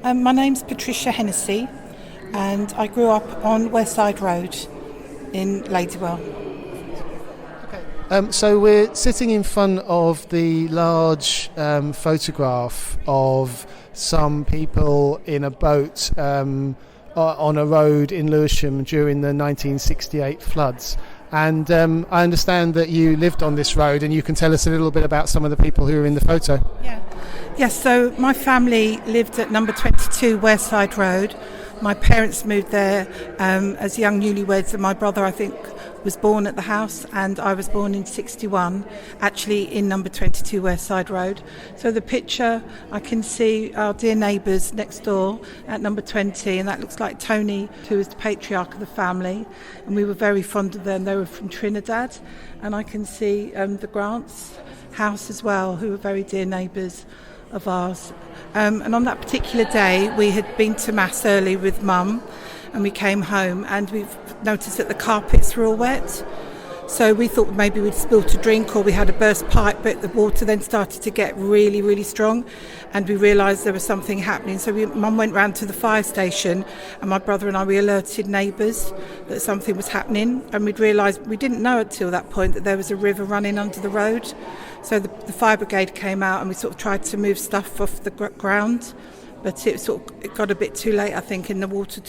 My name's Patricia Hennessy, and I grew up on West Side Road in Ladywell. So we're sitting in front of the large photograph of some people in a boat on a road in Lewisham during the 1968 floods. And I understand that you lived on this road, and you can tell us a little bit about some of the people who are in the photo. Yes, so my family lived at number 22 West Side Road. My parents moved there as young newlyweds, and my brother, I think, was born at the house, and I was born in 61, actually in number 22 West Side Road. So the picture, I can see our dear neighbours next door at number 20, and that looks like Tony, who is the patriarch of the family, and we were very fond of them. They were from Trinidad, and I can see the Grants' house as well, who were very dear neighbours of ours. And on that particular day, we had been to Mass early with Mum, and we came home and we've noticed that the carpets were all wet. So we thought maybe we'd spilt a drink or we had a burst pipe, but the water then started to get really, really strong, and we realised there was something happening. So Mum went round to the fire station, and my brother and I, we alerted neighbours that something was happening, and we'd realised, we didn't know until that point, that there was a river running under the road. So the fire brigade came out, and we sort of tried to move stuff off the ground, but it got a bit too late, I think, and the water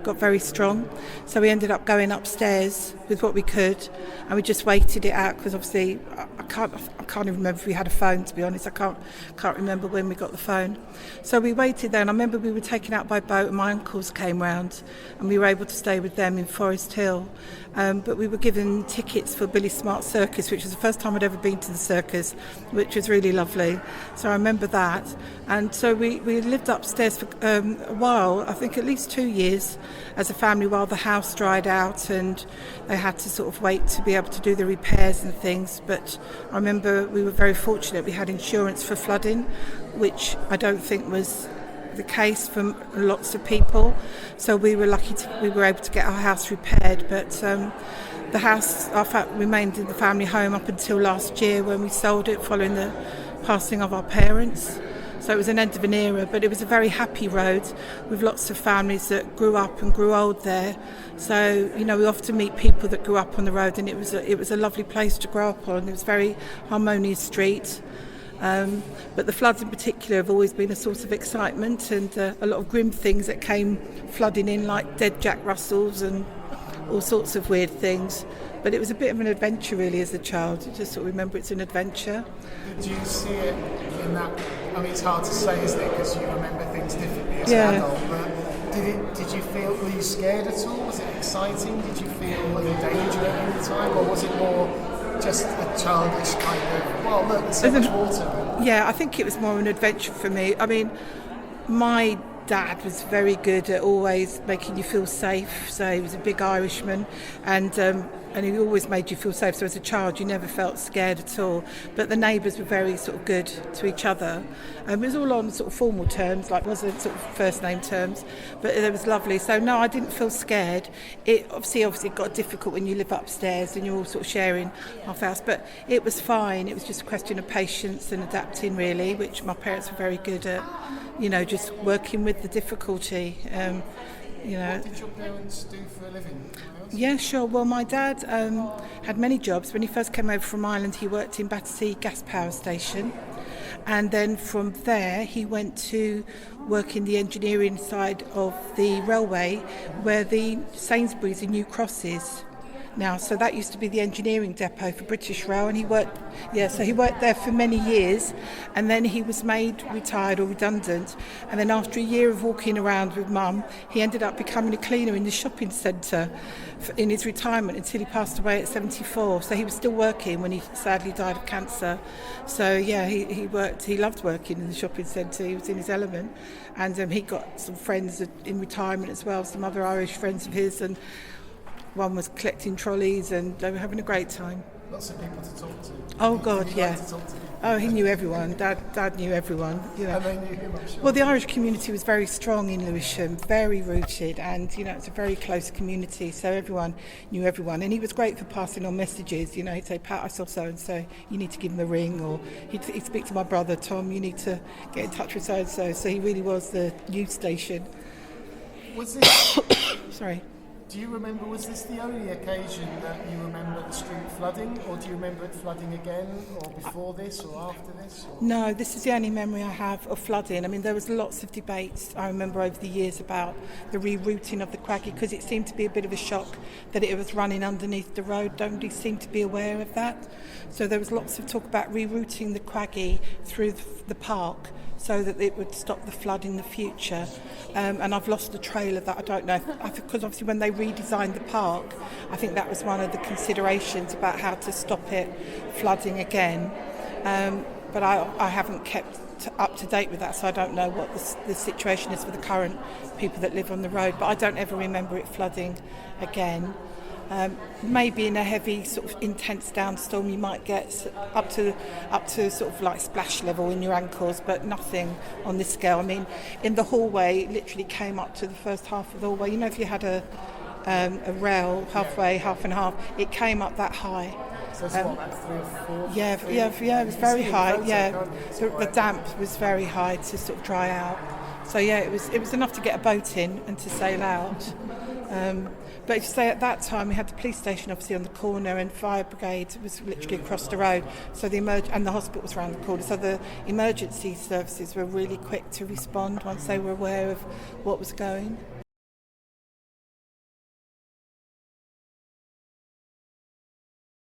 got very strong. So we ended up going upstairs with what we could, and we just waited it out, because obviously I can't even remember if we had a phone, to be honest. I can't remember when we got the phone. So we waited there, and I remember we were taken out by boat, and my uncles came round, and we were able to stay with them in Forest Hill. But we were given tickets for Billy Smart's circus, which was the first time I'd ever been to the circus, which was really lovely. So I remember that. And so we lived upstairs for a while, I think at least 2 years, as a family, while the house dried out and they had to sort of wait to be able to do the repairs and things. But I remember we were very fortunate. We had insurance for flooding, which I don't think was the case for lots of people. So we were lucky we were able to get our house repaired. But the house remained in the family home up until last year, when we sold it following the passing of our parents. So it was an end of an era, but it was a very happy road with lots of families that grew up and grew old there. So, we often meet people that grew up on the road, and it was a lovely place to grow up on. It was a very harmonious street. But the floods in particular have always been a source of excitement, and a lot of grim things that came flooding in, like dead Jack Russells and all sorts of weird things. But it was a bit of an adventure, really, as a child. You just sort of remember it's an adventure. Did you see it in that? I mean, it's hard to say, isn't it, because you remember things differently as an adult. But did you feel? Were you scared at all? Was it exciting? Did you feel in danger at any time, or was it more just a childish kind of, well, look, there's so much water? Yeah, I think it was more an adventure for me. I mean, my dad was very good at always making you feel safe. So he was a big Irishman, and he always made you feel safe. So as a child, you never felt scared at all. But the neighbours were very sort of good to each other. It was all on sort of formal terms, like wasn't sort of first name terms. But it was lovely. So no, I didn't feel scared. It obviously got difficult when you live upstairs and you're all sort of sharing half house. But it was fine. It was just a question of patience and adapting, really, which my parents were very good at. Just working with the difficulty. What did your parents do for a living? Yeah, sure. Well, my dad had many jobs. When he first came over from Ireland, he worked in Battersea Gas Power Station. And then from there, he went to work in the engineering side of the railway, where the Sainsbury's in New Cross is now. So that used to be the engineering depot for British Rail, and he worked there for many years, and then he was made retired or redundant, and then after a year of walking around with Mum, he ended up becoming a cleaner in the shopping centre in his retirement until he passed away at 74. So he was still working when he sadly died of cancer. So yeah, he loved working in the shopping centre. He was in his element, and he got some friends in retirement as well, some other Irish friends of his, and one was collecting trolleys, and they were having a great time. lots of people to talk to. Oh God, Did he yeah. like to talk to people? Oh, he knew everyone. Dad knew everyone. You know. And they knew him, I'm sure. Well, the Irish community was very strong in Lewisham, very rooted, and it's a very close community. So everyone knew everyone, and he was great for passing on messages. He'd say, "Pat, I saw so and so. You need to give him a ring," or he'd speak to my brother, "Tom, you need to get in touch with so and so." So he really was the news station. Was this? Sorry. Do you remember? Was this the only occasion that you remember the street flooding, or do you remember it flooding again, or before this, or after this? Or? No, this is the only memory I have of flooding. I mean, there was lots of debates, I remember, over the years about the rerouting of the Quaggy, because it seemed to be a bit of a shock that it was running underneath the road. Nobody seemed to be aware of that. So there was lots of talk about rerouting the Quaggy through the park so that it would stop the flood in the future. And I've lost the trail of that. I don't know, because obviously when they redesigned the park, I think that was one of the considerations about how to stop it flooding again. But I haven't kept up to date with that, so I don't know what the situation is for the current people that live on the road. But I don't ever remember it flooding again. Maybe in a heavy sort of intense downstorm you might get up to sort of like splash level in your ankles, but nothing on this scale. I mean, in the hallway, it literally came up to the first half of the hallway. If you had a rail halfway, half and half, it came up that high. So it's about 3 or 4? Yeah, it was very high. Yeah, the damp was very high to sort of dry out. So yeah, it was enough to get a boat in and to sail out. But if you say at that time, we had the police station obviously on the corner, and fire brigade was literally across the road. So and the hospital was around the corner. So the emergency services were really quick to respond once they were aware of what was going.